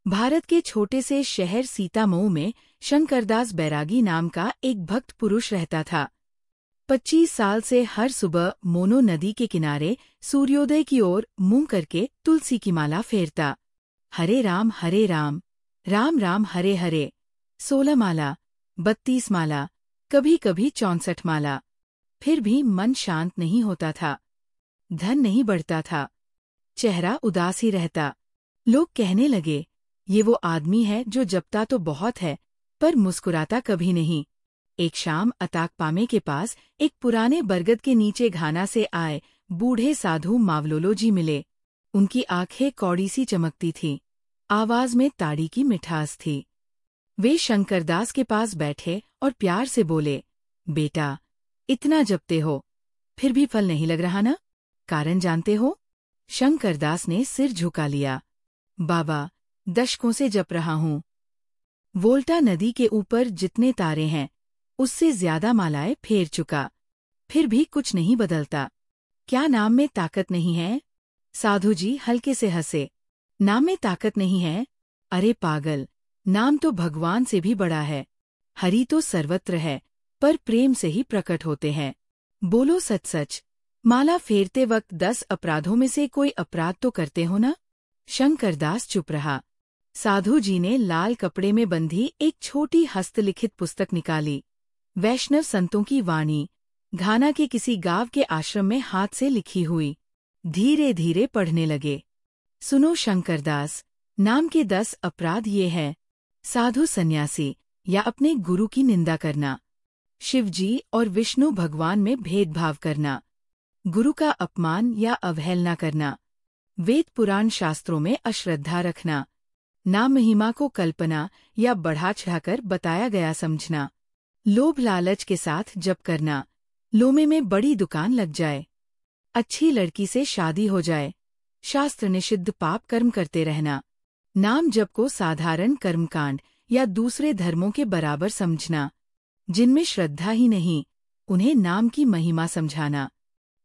भारत के छोटे से शहर सीतामऊ में शंकरदास बैरागी नाम का एक भक्त पुरुष रहता था। 25 साल से हर सुबह मोनो नदी के किनारे सूर्योदय की ओर मुंह करके तुलसी की माला फेरता। हरे राम, राम राम हरे हरे। 16 माला, 32 माला, कभी कभी 64 माला। फिर भी मन शांत नहीं होता था। धन नहीं बढ़ता था। चेहरा उदास ही रहता। लोग कहने लगे, ये वो आदमी है जो जपता तो बहुत है पर मुस्कुराता कभी नहीं। एक शाम अताकपामे के पास एक पुराने बरगद के नीचे घाना से आए बूढ़े साधु मावलोलो जी मिले। उनकी आंखें कौड़ी सी चमकती थीं। आवाज में ताड़ी की मिठास थी। वे शंकरदास के पास बैठे और प्यार से बोले, बेटा, इतना जपते हो, फिर भी फल नहीं लग रहा ना? कारण जानते हो? शंकरदास ने सिर झुका लिया। बाबा, दशकों से जप रहा हूँ। वोल्टा नदी के ऊपर जितने तारे हैं, उससे ज्यादा मालाएं फेर चुका, फिर भी कुछ नहीं बदलता। क्या नाम में ताकत नहीं है? साधु जी हल्के से हंसे। नाम में ताकत नहीं है? अरे पागल, नाम तो भगवान से भी बड़ा है। हरि तो सर्वत्र है, पर प्रेम से ही प्रकट होते हैं। बोलो सच सच, माला फेरते वक्त 10 अपराधों में से कोई अपराध तो करते हो ना? शंकरदास चुप रहा। साधु जी ने लाल कपड़े में बंधी एक छोटी हस्तलिखित पुस्तक निकाली। वैष्णव संतों की वाणी, घाना के किसी गांव के आश्रम में हाथ से लिखी हुई। धीरे धीरे पढ़ने लगे। सुनो शंकरदास, नाम के 10 अपराध ये हैं। साधु सन्यासी या अपने गुरु की निंदा करना, शिवजी और विष्णु भगवान में भेदभाव करना, गुरु का अपमान या अवहेलना करना, वेद पुराण शास्त्रों में अश्रद्धा रखना, नाम महिमा को कल्पना या बढ़ा चढ़ाकर बताया गया समझना, लोभ लालच के साथ जप करना, लोमे में बड़ी दुकान लग जाए, अच्छी लड़की से शादी हो जाए, शास्त्र निषिद्ध पाप कर्म करते रहना, नाम जप को साधारण कर्मकांड या दूसरे धर्मों के बराबर समझना, जिनमें श्रद्धा ही नहीं, उन्हें नाम की महिमा समझाना।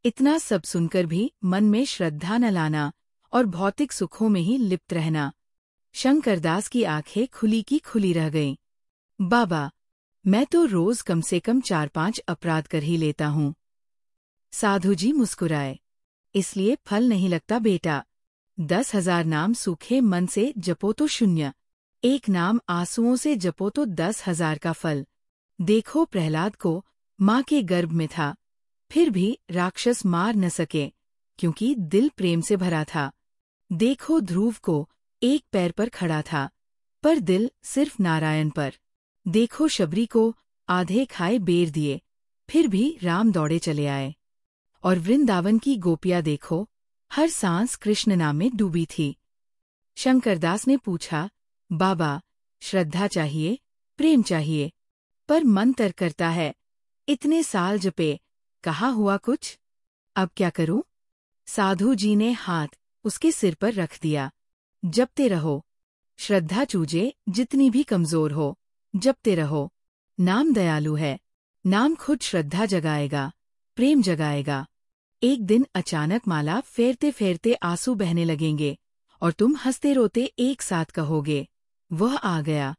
इतना सब सुनकर भी मन में श्रद्धा न लाना और भौतिक सुखों में ही लिप्त रहना। शंकरदास की आंखें खुली की खुली रह गईं। बाबा, मैं तो रोज कम से कम 4-5 अपराध कर ही लेता हूँ। साधु जी मुस्कुराए। इसलिए फल नहीं लगता बेटा। 10,000 नाम सूखे मन से जपो तो शून्य, एक नाम आंसुओं से जपो तो 10,000 का फल। देखो प्रहलाद को, माँ के गर्भ में था, फिर भी राक्षस मार न सके, क्योंकि दिल प्रेम से भरा था। देखो ध्रुव को, एक पैर पर खड़ा था, पर दिल सिर्फ नारायण पर। देखो शबरी को, आधे खाए बेर दिए, फिर भी राम दौड़े चले आए। और वृंदावन की गोपियाँ देखो, हर सांस कृष्ण नाम में डूबी थी। शंकरदास ने पूछा, बाबा, श्रद्धा चाहिए, प्रेम चाहिए, पर मन तर्क करता है। इतने साल जपे, कहा हुआ कुछ? अब क्या करूं? साधु जी ने हाथ उसके सिर पर रख दिया। जपते रहो। श्रद्धा चूजे जितनी भी कमजोर हो, जपते रहो। नाम दयालु है। नाम खुद श्रद्धा जगाएगा, प्रेम जगाएगा। एक दिन अचानक माला फेरते फेरते आंसू बहने लगेंगे और तुम हंसते रोते एक साथ कहोगे, वह आ गया,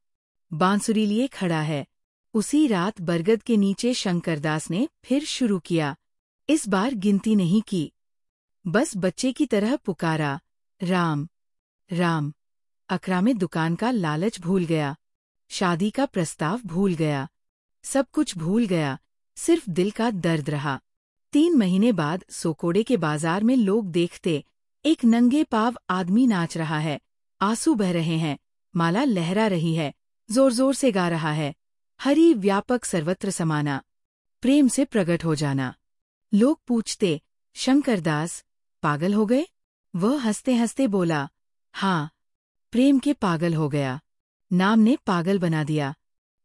बांसुरी लिए खड़ा है। उसी रात बरगद के नीचे शंकरदास ने फिर शुरू किया। इस बार गिनती नहीं की, बस बच्चे की तरह पुकारा, राम राम। अकरा में दुकान का लालच भूल गया, शादी का प्रस्ताव भूल गया, सब कुछ भूल गया, सिर्फ दिल का दर्द रहा। 3 महीने बाद सोकोड़े के बाजार में लोग देखते, एक नंगे पाव आदमी नाच रहा है, आंसू बह रहे हैं, माला लहरा रही है, जोर जोर से गा रहा है, हरि व्यापक सर्वत्र समाना, प्रेम से प्रकट हो जाना। लोग पूछते, शंकरदास पागल हो गए? वह हंसते हंसते बोला, हाँ, प्रेम के पागल हो गया। नाम ने पागल बना दिया।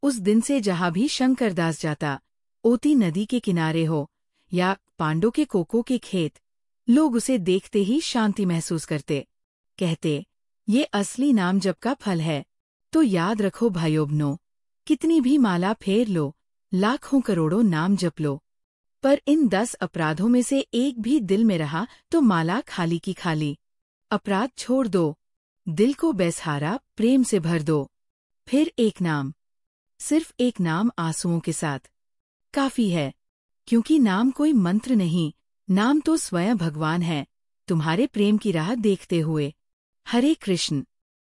उस दिन से जहाँ भी शंकरदास जाता, ओती नदी के किनारे हो या पांडों के कोको के खेत, लोग उसे देखते ही शांति महसूस करते। कहते, ये असली नाम जप का फल है। तो याद रखो भाइयों बहनों, कितनी भी माला फेर लो, लाखों करोड़ों नाम जप लो, पर इन 10 अपराधों में से एक भी दिल में रहा तो माला खाली की खाली। अपराध छोड़ दो, दिल को बेसहारा प्रेम से भर दो। फिर एक नाम, सिर्फ एक नाम आंसुओं के साथ काफी है, क्योंकि नाम कोई मंत्र नहीं, नाम तो स्वयं भगवान है, तुम्हारे प्रेम की राह देखते हुए। हरे कृष्ण।